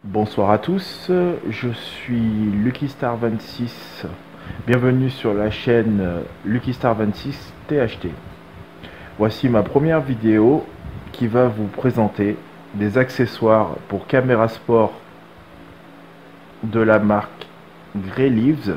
Bonsoir à tous, je suis LuckyStar26. Bienvenue sur la chaîne LuckyStar26 THT. Voici ma première vidéo qui va vous présenter des accessoires pour caméra sport de la marque Greyleaves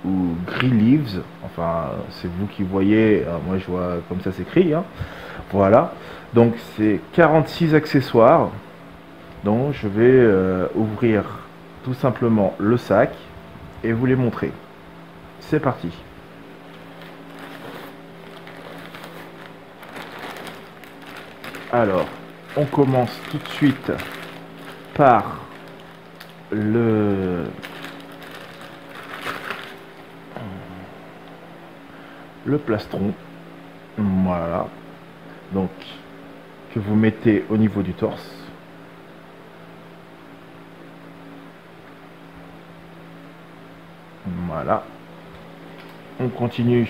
ou Greyleaves. Enfin, c'est vous qui voyez, moi je vois comme ça s'écrit. Voilà, donc c'est 46 accessoires. Donc je vais ouvrir tout simplement le sac et vous les montrer. C'est parti. Alors, on commence tout de suite par le plastron. Voilà. Donc, que vous mettez au niveau du torse. Voilà. On continue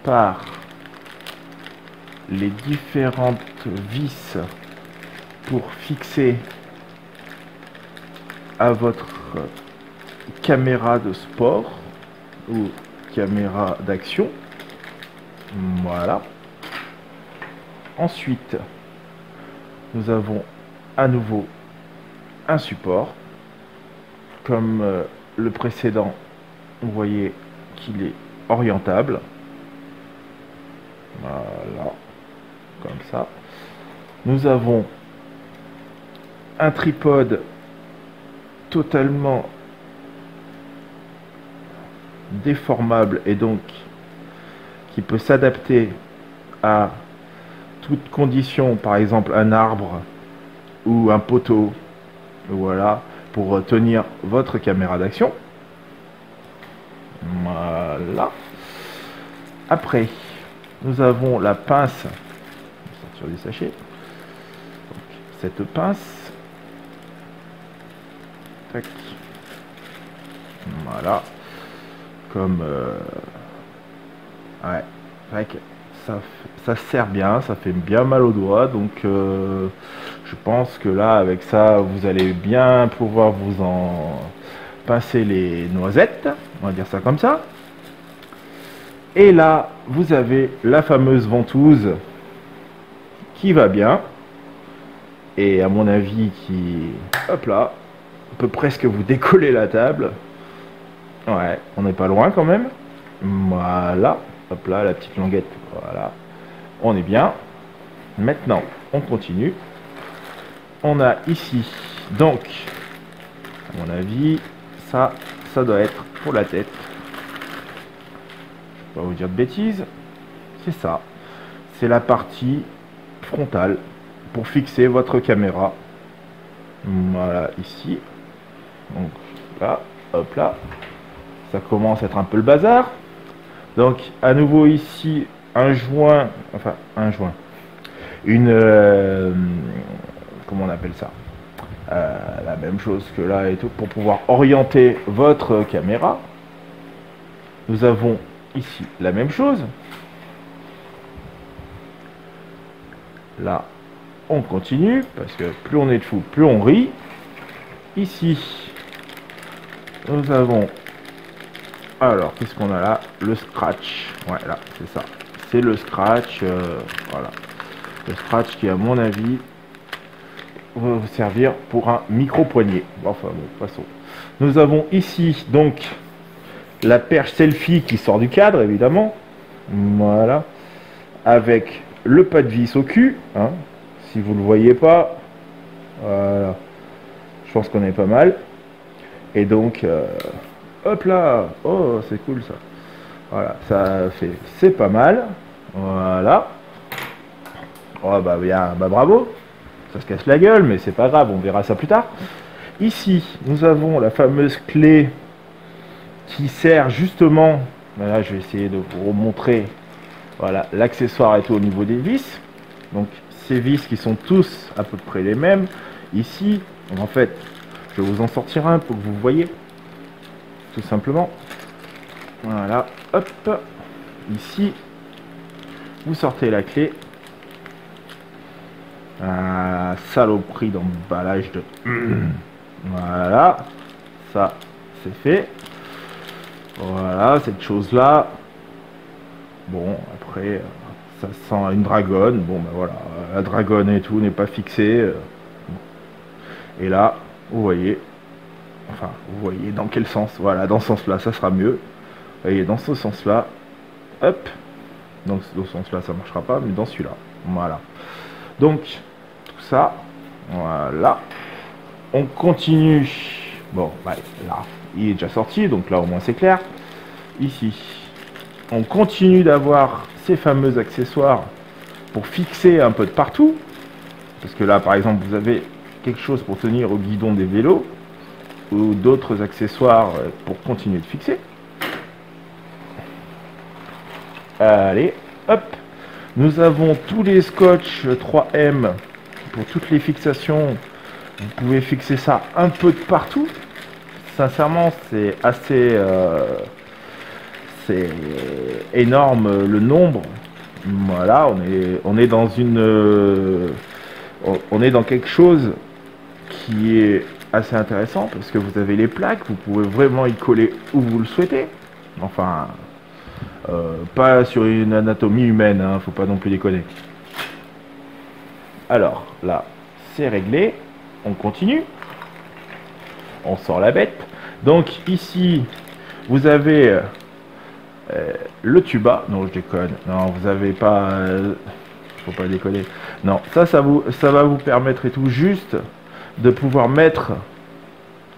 par les différentes vis pour fixer à votre caméra de sport ou caméra d'action. Voilà. Ensuite, nous avons à nouveau un support comme le précédent. Vous voyez qu'il est orientable. Voilà, comme ça. Nous avons un tripode totalement déformable et donc qui peut s'adapter à toutes conditions, par exemple un arbre ou un poteau. Voilà, pour tenir votre caméra d'action. Voilà. Après, nous avons la pince sur du sachet. Donc, cette pince. Tac. Voilà. Comme ouais, tac. Ça sert bien, ça fait bien mal aux doigts, donc je pense que là avec ça vous allez bien pouvoir vous en pincer les noisettes, on va dire ça comme ça. Et là vous avez la fameuse ventouse qui va bien et à mon avis qui, hop là, peut presque vous décoller la table. Ouais, on n'est pas loin quand même. Voilà, hop là, la petite languette. Voilà, on est bien. Maintenant, on continue. On a ici, donc, à mon avis, ça doit être pour la tête. Je ne vais pas vous dire de bêtises. C'est ça. C'est la partie frontale pour fixer votre caméra. Voilà, ici. Donc, là, hop là. Ça commence à être un peu le bazar. Donc, à nouveau ici, un joint, enfin, un joint. Comment on appelle ça, la même chose que là et tout, pour pouvoir orienter votre caméra. Nous avons ici la même chose. Là, on continue, parce que plus on est de fou, plus on rit. Ici, nous avons, alors, qu'est-ce qu'on a là? Le scratch. Ouais, là, c'est ça. C'est le scratch, voilà. Le scratch qui, à mon avis, va vous servir pour un micro-poignet. Enfin, bon, de toute façon. Nous avons ici, donc, la perche selfie qui sort du cadre, évidemment. Voilà. Avec le pas de vis au cul. Hein, si vous ne le voyez pas. Voilà. Je pense qu'on est pas mal. Et donc, hop là. Oh, c'est cool, ça. Voilà, ça fait... C'est pas mal. Voilà. Oh, bah bien, bah bravo. Ça se casse la gueule, mais c'est pas grave, on verra ça plus tard. Ici, nous avons la fameuse clé qui sert justement, là je vais essayer de vous remontrer, voilà, l'accessoire est au niveau des vis. Donc ces vis qui sont tous à peu près les mêmes. Ici, en fait, je vais vous en sortir un pour que vous voyez, tout simplement. Voilà, hop, ici, vous sortez la clé. Ah, saloperie d'emballage de... Voilà. Ça, c'est fait. Voilà, cette chose-là. Bon, après, ça sent une dragonne. Bon, ben voilà, la dragonne et tout n'est pas fixée. Et là, vous voyez... Enfin, vous voyez dans quel sens. Voilà, dans ce sens-là, ça sera mieux. Vous voyez, dans ce sens-là. Hop. Donc, dans ce sens-là, ça marchera pas, mais dans celui-là. Voilà. Donc, tout ça. Voilà. On continue. Bon, bah, là, il est déjà sorti, donc là, au moins, c'est clair. Ici, on continue d'avoir ces fameux accessoires pour fixer un peu de partout. Parce que là, par exemple, vous avez quelque chose pour tenir au guidon des vélos ou d'autres accessoires pour continuer de fixer. Allez, hop. Nous avons tous les scotch 3M pour toutes les fixations. Vous pouvez fixer ça un peu de partout. Sincèrement, c'est assez... c'est énorme le nombre. Voilà, on est dans une... on est dans quelque chose qui est assez intéressant parce que vous avez les plaques, vous pouvez vraiment y coller où vous le souhaitez. Enfin, pas sur une anatomie humaine, hein, faut pas non plus déconner. Alors, là, c'est réglé. On continue. On sort la bête. Donc, ici, vous avez le tuba. Non, je déconne. Non, vous avez pas... faut pas déconner. Non, ça va vous permettre et tout juste de pouvoir mettre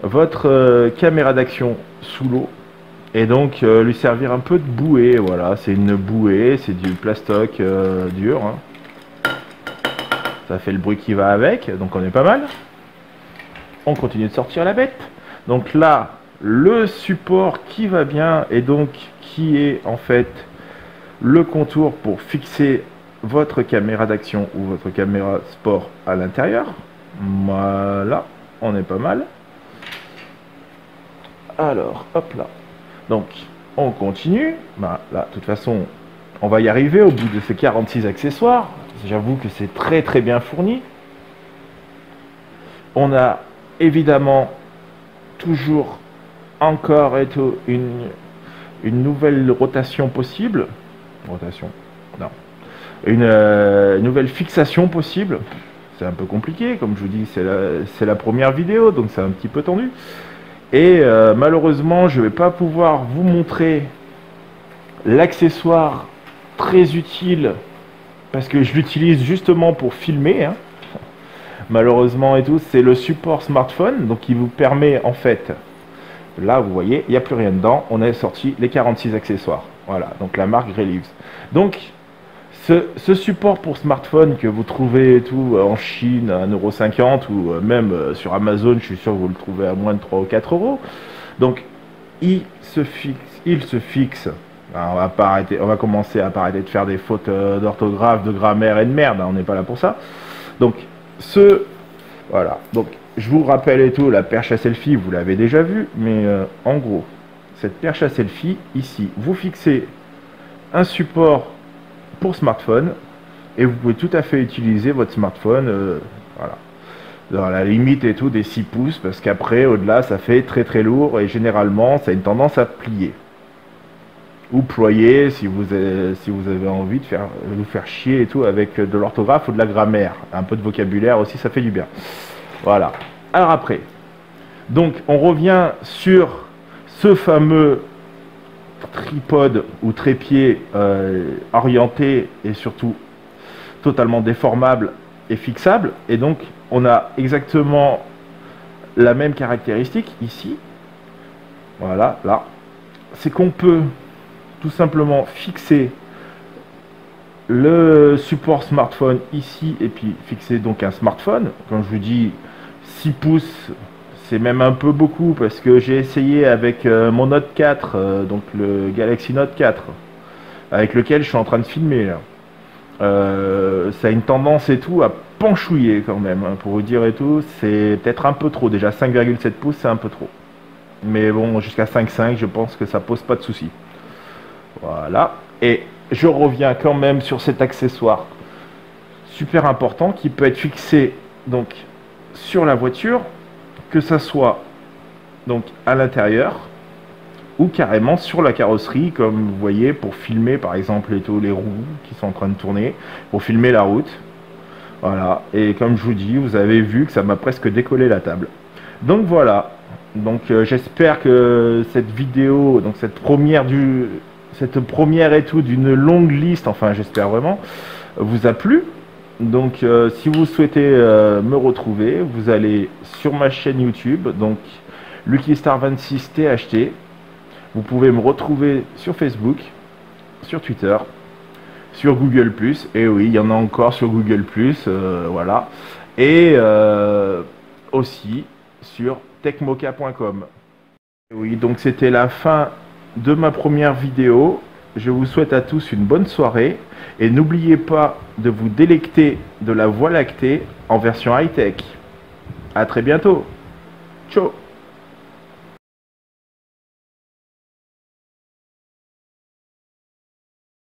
votre caméra d'action sous l'eau et donc lui servir un peu de bouée. Voilà, c'est une bouée, c'est du plastoc dur, hein. Ça fait le bruit qui va avec, donc on est pas mal. On continue de sortir la bête. Donc là, le support qui va bien et donc qui est en fait le contour pour fixer votre caméra d'action ou votre caméra sport à l'intérieur. Voilà, on est pas mal. Alors, hop là. Donc, on continue. Bah, là, de toute façon, on va y arriver au bout de ces 46 accessoires. J'avoue que c'est très très bien fourni. On a évidemment toujours encore et tout une nouvelle rotation possible. Rotation, non. Une nouvelle fixation possible. C'est un peu compliqué, comme je vous dis, c'est la première vidéo, donc c'est un petit peu tendu. Et malheureusement, je ne vais pas pouvoir vous montrer l'accessoire très utile, parce que je l'utilise justement pour filmer, hein. Malheureusement et tout, c'est le support smartphone, donc qui vous permet en fait, là vous voyez, il n'y a plus rien dedans, on a sorti les 46 accessoires. Voilà, donc la marque Greyleaves. Donc, ce support pour smartphone que vous trouvez et tout en Chine à 1,50 € ou même sur Amazon, je suis sûr que vous le trouvez à moins de 3 ou 4 €. Donc il se fixe. Alors, on va commencer à arrêter de faire des fautes d'orthographe, de grammaire et de merde, hein, on n'est pas là pour ça. Donc voilà. Donc je vous rappelle et tout, la perche à selfie, vous l'avez déjà vu, mais en gros, cette perche à selfie ici, vous fixez un support pour smartphone et vous pouvez tout à fait utiliser votre smartphone voilà, dans la limite et tout des 6 pouces parce qu'après au-delà ça fait très très lourd et généralement ça a une tendance à plier ou ployer si vous avez envie de vous faire chier et tout avec de l'orthographe ou de la grammaire, un peu de vocabulaire aussi, ça fait du bien. Voilà. Alors après, donc on revient sur ce fameux tripode ou trépied orienté et surtout totalement déformable et fixable, et donc on a exactement la même caractéristique ici. Voilà, là, c'est qu'on peut tout simplement fixer le support smartphone ici et puis fixer donc un smartphone. Quand je vous dis 6 pouces, c'est même un peu beaucoup parce que j'ai essayé avec mon Note 4, donc le Galaxy Note 4, avec lequel je suis en train de filmer là. Ça a une tendance et tout à penchouiller quand même, hein, pour vous dire et tout, c'est peut-être un peu trop. Déjà 5,7 pouces, c'est un peu trop. Mais bon, jusqu'à 5,5, je pense que ça pose pas de soucis. Voilà. Et je reviens quand même sur cet accessoire super important qui peut être fixé donc sur la voiture, que ça soit donc à l'intérieur ou carrément sur la carrosserie, comme vous voyez, pour filmer par exemple les roues qui sont en train de tourner, pour filmer la route. Voilà, et comme je vous dis, vous avez vu que ça m'a presque décollé la table. Donc voilà, donc j'espère que cette vidéo, donc cette première et tout d'une longue liste, enfin j'espère vraiment, vous a plu. Donc si vous souhaitez me retrouver, vous allez sur ma chaîne YouTube, donc LuckyStar26 THT. Vous pouvez me retrouver sur Facebook, sur Twitter, sur Google+, et oui, il y en a encore sur Google+, voilà, et aussi sur techmocha.com. Oui, donc c'était la fin de ma première vidéo. Je vous souhaite à tous une bonne soirée, et n'oubliez pas de vous délecter de la Voie lactée en version high-tech. A très bientôt. Ciao.